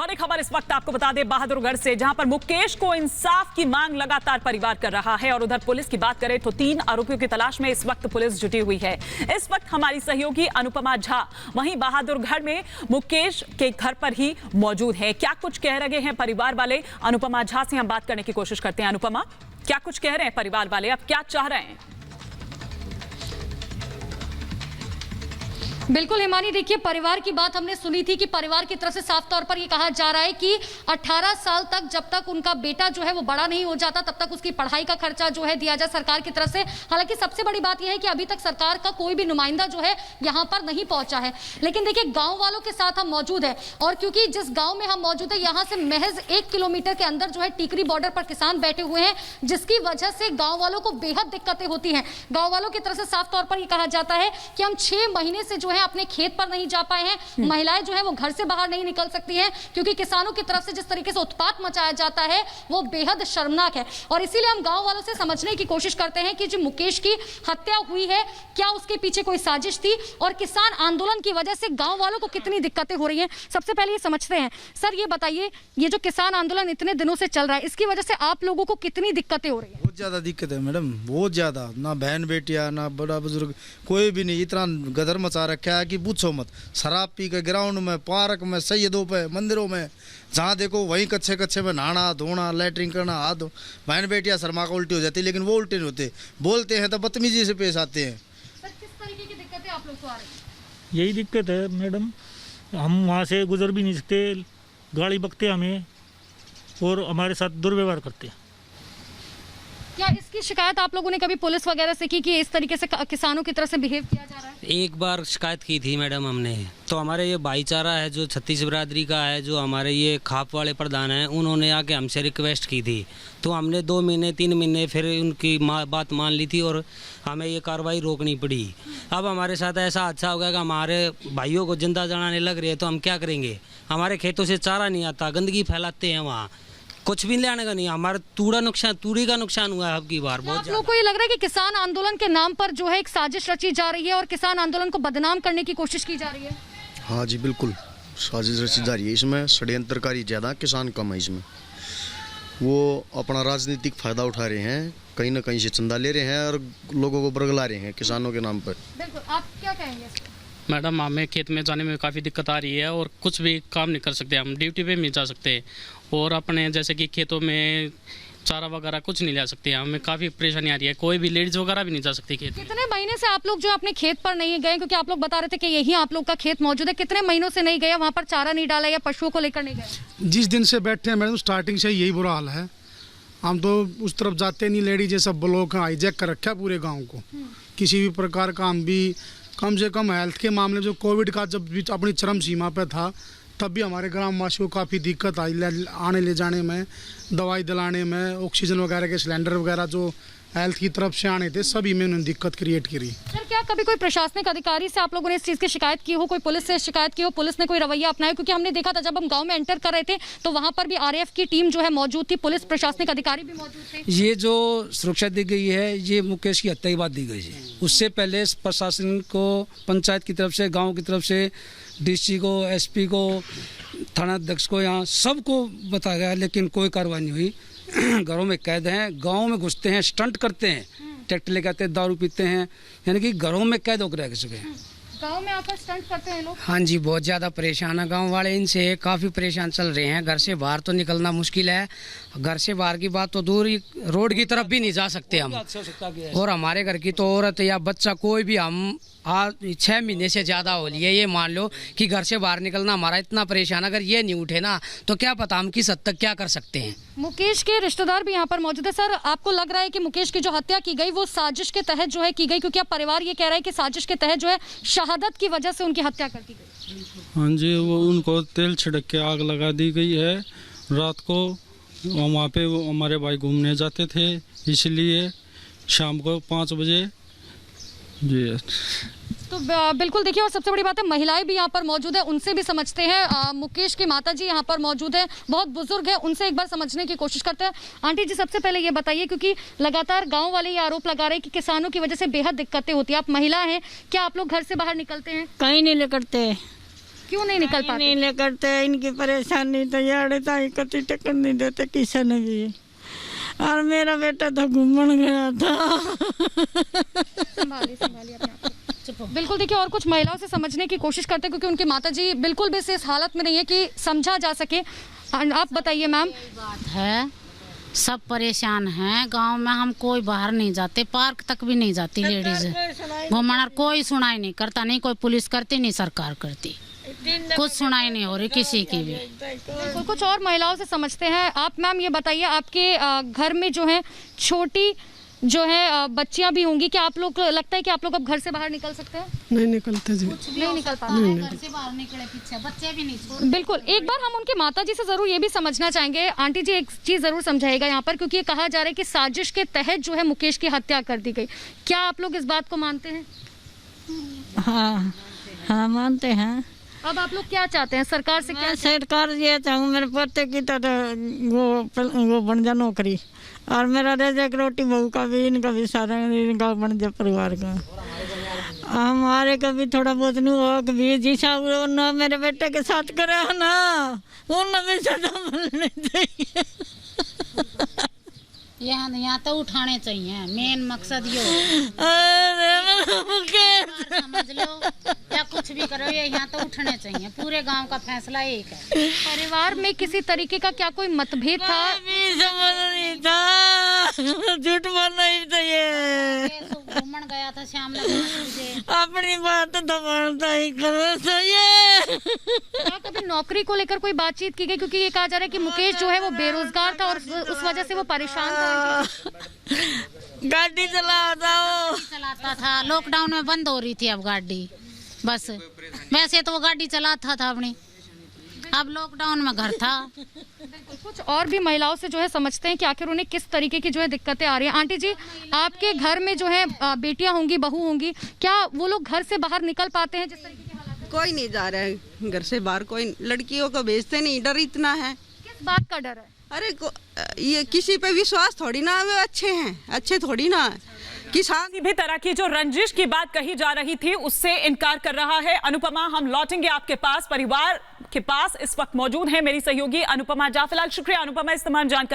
बड़ी खबर इस वक्त आपको बता दें बहादुरगढ़ से, जहां पर मुकेश को इंसाफ की मांग लगातार परिवार कर रहा है। और उधर पुलिस की बात करें तो 3 आरोपियों की तलाश में इस वक्त पुलिस जुटी हुई है। इस वक्त हमारी सहयोगी अनुपमा झा वहीं बहादुरगढ़ में मुकेश के घर पर ही मौजूद है। क्या कुछ कह रहे हैं परिवार वाले, अनुपमा झा से हम बात करने की कोशिश करते हैं। अनुपमा, क्या कुछ कह रहे हैं परिवार वाले, अब क्या चाह रहे हैं? बिल्कुल हिमानी, देखिए परिवार की बात हमने सुनी थी कि परिवार की तरफ से साफ तौर पर ये कहा जा रहा है कि 18 साल तक जब तक उनका बेटा जो है वो बड़ा नहीं हो जाता तब तक उसकी पढ़ाई का खर्चा जो है दिया जाए सरकार की तरफ से। हालांकि सबसे बड़ी बात यह है कि अभी तक सरकार का कोई भी नुमाइंदा जो है यहाँ पर नहीं पहुंचा है। लेकिन देखिए गाँव वालों के साथ हम मौजूद है, और क्योंकि जिस गाँव में हम मौजूद है यहाँ से महज 1 किलोमीटर के अंदर जो है टीकरी बॉर्डर पर किसान बैठे हुए हैं, जिसकी वजह से गाँव वालों को बेहद दिक्कतें होती हैं। गाँव वालों की तरफ से साफ तौर पर यह कहा जाता है कि हम 6 महीने से जो है अपने खेत पर नहीं जा पाए हैं। महिलाएं जो है वो घर से बाहर नहीं निकल सकती हैं, क्योंकि किसानों की तरफ से जिस तरीके से उत्पात मचाया जाता है वो बेहद शर्मनाक है। और इसीलिए हम गांव वालों से समझने की कोशिश करते हैं कि जो मुकेश की हत्या हुई है, क्या उसके पीछे कोई साजिश थी और किसान आंदोलन की वजह से गांव वालों को कितनी दिक्कतें हो रही हैं। सबसे पहले ये समझते हैं। सर ये बताइए, ये जो किसान आंदोलन इतने दिनों से चल रहा है, इसकी वजह से आप लोगों को कितनी दिक्कतें हो रही है? बहुत ज्यादा दिक्कत है मैडम, बहुत ज्यादा। ना बहन बेटिया ना बड़ा बुजुर्ग कोई भी नहीं, इतना गदर मचा रखा है कि पूछो मत। शराब पी के ग्राउंड में, पार्क में, सैयदों पे, मंदिरों में, जहाँ देखो वहीं कच्चे कच्चे में नहाना धोना, लैट्रिन करना, हाथ धो। बहन बेटियां शर्मा को उल्टी हो जाती है, लेकिन वो उल्टे नहीं होते, बोलते हैं तो बदतमीजी से पेश आते हैं। सर किस तरीके की दिक्कतें आप लोग को आ रही है? यही दिक्कत है मैडम, हम वहाँ से गुजर भी नहीं सकते, गाड़ी बकते हमें और हमारे साथ दुर्व्यवहार करते हैं। क्या इसकी शिकायत आप लोगों ने कभी पुलिस वगैरह से की कि इस तरीके से किसानों की तरफ से बिहेव किया जा रहा है? एक बार शिकायत की थी मैडम हमने, तो हमारे ये भाईचारा है जो छत्तीस बिरादरी का है, जो हमारे ये खाप वाले प्रधान हैं, उन्होंने आके हमसे रिक्वेस्ट की थी। तो हमने 2 महीने 3 महीने फिर उनकी बात मान ली थी और हमें ये कार्रवाई रोकनी पड़ी। अब हमारे साथ ऐसा हादसा हो गया कि हमारे भाइयों को जिंदा जलाने लग रही है, तो हम क्या करेंगे? हमारे खेतों से चारा नहीं आता, गंदगी फैलाते हैं, वहाँ कुछ भी लेने का नहीं। हमारा तूड़ी का नुकसान हुआ है अब की बार बहुत। आप लोगों को ये लग रहा है कि किसान आंदोलन के नाम पर जो है एक साजिश रची जा रही है और किसान आंदोलन को बदनाम करने की कोशिश की जा रही है? हाँ जी बिल्कुल, साजिश रची जा रही है। इसमें षड्यंत्रकारी ज़्यादा, किसान कम है। इसमें वो अपना राजनीतिक फायदा उठा रहे हैं, कहीं ना कहीं से चंदा ले रहे हैं और लोगों को बरगला रहे हैं किसानों के नाम पर। बिल्कुल, आप क्या कहेंगे? मैडम हमें खेत में जाने में काफ़ी दिक्कत आ रही है और कुछ भी काम नहीं कर सकते, हम ड्यूटी पे नहीं जा सकते और अपने जैसे कि खेतों में चारा वगैरह कुछ नहीं ले सकते। हमें काफ़ी परेशानी आ रही है, कोई भी लेडीज वगैरह भी नहीं जा सकती खेत में। कितने महीने से आप लोग जो अपने खेत पर नहीं गए, क्योंकि आप लोग बता रहे थे कि यही आप लोग का खेत मौजूद है, कितने महीनों से नहीं गए, वहाँ पर चारा नहीं डाला या पशुओं को लेकर नहीं गए? जिस दिन से बैठे हैं मैडम, स्टार्टिंग से यही बुरा हाल है। हम तो उस तरफ जाते नहीं, लेडीज सब ब्लॉक हाईजैक कर रखा है पूरे गाँव को। किसी भी प्रकार का हम भी कम से कम हेल्थ के मामले में, जो कोविड का जब भी अपनी चरम सीमा पे था, तब भी हमारे ग्रामवासियों को काफ़ी दिक्कत आई आने ले जाने में, दवाई दिलाने में, ऑक्सीजन वगैरह के सिलेंडर वगैरह जो हेल्थ की तरफ से आने थे, सभी में उन्होंने दिक्कत क्रिएट करी। सर क्या कभी कोई प्रशासनिक अधिकारी से आप लोगों ने इस चीज़ की शिकायत की हो, कोई पुलिस से शिकायत की हो, पुलिस ने कोई रवैया अपनाया? क्योंकि हमने देखा था जब हम गांव में एंटर कर रहे थे तो वहां पर भी आरएएफ की टीम जो है मौजूद थी, पुलिस प्रशासनिक अधिकारी भी मौजूद थे। ये जो सुरक्षा दी गई है, ये मुकेश की हत्या की बात दी गई है। उससे पहले प्रशासन को, पंचायत की तरफ से, गाँव की तरफ से, डीसी को, एसपी को, थाना अध्यक्ष को, यहाँ सबको बताया गया, लेकिन कोई कार्रवाई नहीं हुई। घरों में कैद हैं, गाँव में घुसते हैं, स्टंट करते हैं, ट्रैक्टर लेके आते हैं, दारू पीते हैं, यानी कि घरों में कैद होकर रह चुके हैं। गांव में आकर स्टंट करते हैं लोग? हाँ जी, बहुत ज़्यादा परेशान है गांव वाले, इनसे काफ़ी परेशान चल रहे हैं। घर से बाहर तो निकलना मुश्किल है, घर से बाहर की बात तो दूर ही, रोड की तरफ भी नहीं जा सकते हम। और हमारे घर की तो औरत या बच्चा कोई भी, हम 6 महीने से ज़्यादा हो लिए, ये मान लो कि घर से बाहर निकलना हमारा इतना परेशान। अगर ये नहीं उठे ना तो क्या पता हम किस हद तक क्या कर सकते हैं। मुकेश के रिश्तेदार भी यहाँ पर मौजूद है। सर आपको लग रहा है कि मुकेश की जो हत्या की गई वो साजिश के तहत जो है की गई, क्योंकि अब परिवार ये कह रहा है कि साजिश के तहत जो है शहादत की वजह से उनकी हत्या कर दी गई? हाँ जी, वो उनको तेल छिड़क के आग लगा दी गई है। रात को वहाँ पे वो हमारे भाई घूमने जाते थे, इसलिए शाम को 5 बजे जी। तो बिल्कुल देखिए, और सबसे बड़ी बात है महिलाएं भी यहाँ पर मौजूद है, उनसे भी समझते हैं। मुकेश की माता जी यहाँ पर मौजूद है, बहुत बुजुर्ग है, उनसे एक बार समझने की कोशिश करते हैं। आंटी जी सबसे पहले ये बताइए, क्योंकि लगातार गांव वाले ये आरोप लगा रहे हैं कि किसानों की वजह से बेहद दिक्कतें होती है, आप महिला हैं, क्या आप लोग घर से बाहर निकलते हैं? कहीं नहीं निकलते, क्यों नहीं निकल पाते? नहीं निकलते, इनकी परेशानी तो यार कति टक्कर नहीं देते किसी ने भी। और मेरा बेटा तो घूमने गया था। संभालिए अपने आप को। बिल्कुल देखिए, और कुछ महिलाओं से समझने की कोशिश करते हैं क्योंकि उनकी माताजी बिल्कुल भी इस हालत में नहीं है कि समझा जा सके। आप बताइए मैम। बात है, सब परेशान हैं गांव में। हम कोई बाहर नहीं जाते, पार्क तक भी नहीं जाती लेडीज। घूमना कोई सुनाई नहीं करता, नहीं कोई पुलिस करती नहीं सरकार करती, कुछ सुनाई नहीं हो रही किसी की भी। कुछ और महिलाओं से समझते हैं। आप मैम ये बताइए, आपके घर में जो है छोटी जो है बच्चियां भी होंगी, क्या आप लोग लगता है कि आप लोग अब घर से बाहर निकल सकते हैं? नहीं निकलते जी, नहीं निकल पाते, घर से बाहर निकले पीछे बच्चे भी नहीं। बिल्कुल, एक बार हम उनके माताजी से जरूर ये भी समझना चाहेंगे। आंटी जी एक चीज जरूर समझाएगा यहाँ पर, क्योंकि ये कहा जा रहा है कि साजिश के तहत जो है मुकेश की हत्या कर दी गई। क्या आप लोग इस बात को मानते हैं? हाँ मानते हैं। अब आप लोग क्या चाहते हैं सरकार से? क्या सरकार ये चाहूँ मेरे पोते की तो वो बन जा नौकरी, और मेरा रह जाए रोटी बहू का भी, इनका भी सारा इनका बन जाए परिवार का। हमारे का भी थोड़ा बहुत नहीं हो कभी जी साहब ना मेरे बेटे के साथ करे ना, उन्हें भी सजा मिलनी चाहिए। यहाँ तो उठाने चाहिए, मेन मकसद ये समझ लो या कुछ भी करो, ये यहाँ तो उठने चाहिए। पूरे गांव का फैसला एक है। परिवार में किसी तरीके का क्या कोई मतभेद था? समझ नहीं था, झूठ बोलना ही चाहिए। घूमन गया था शाम अपनी बात तो बोलता ही करो चाहिए। क्या कभी नौकरी को लेकर कोई बातचीत की गई? क्योंकि ये कहा जा रहा है कि मुकेश जो है वो बेरोजगार था और उस वजह से वो परेशान था। गाड़ी चलाता था, लॉकडाउन में बंद हो रही थी अब गाड़ी, बस वैसे तो वो गाड़ी चलाता था अपनी, अब लॉकडाउन में घर था। कुछ और भी महिलाओं से जो है समझते हैं कि आखिर उन्हें किस तरीके की जो है दिक्कतें आ रही हैं। आंटी जी, आपके घर में जो है बेटियां होंगी, बहू होंगी, क्या वो लोग घर से बाहर निकल पाते हैं जिस तरीके के हालात? कोई नहीं जा रहा है घर से बाहर, कोई लड़कियों को भेजते नहीं, डर इतना है। किस बात का डर है? अरे ये किसी पे विश्वास थोड़ी ना, वे अच्छे हैं, अच्छे थोड़ी ना। किसान भी तरह की जो रंजिश की बात कही जा रही थी उससे इनकार कर रहा है। अनुपमा, हम लौटेंगे आपके पास, परिवार के पास इस वक्त मौजूद है मेरी सहयोगी अनुपमा जा। फिलहाल शुक्रिया अनुपमा इस तमाम जानकारी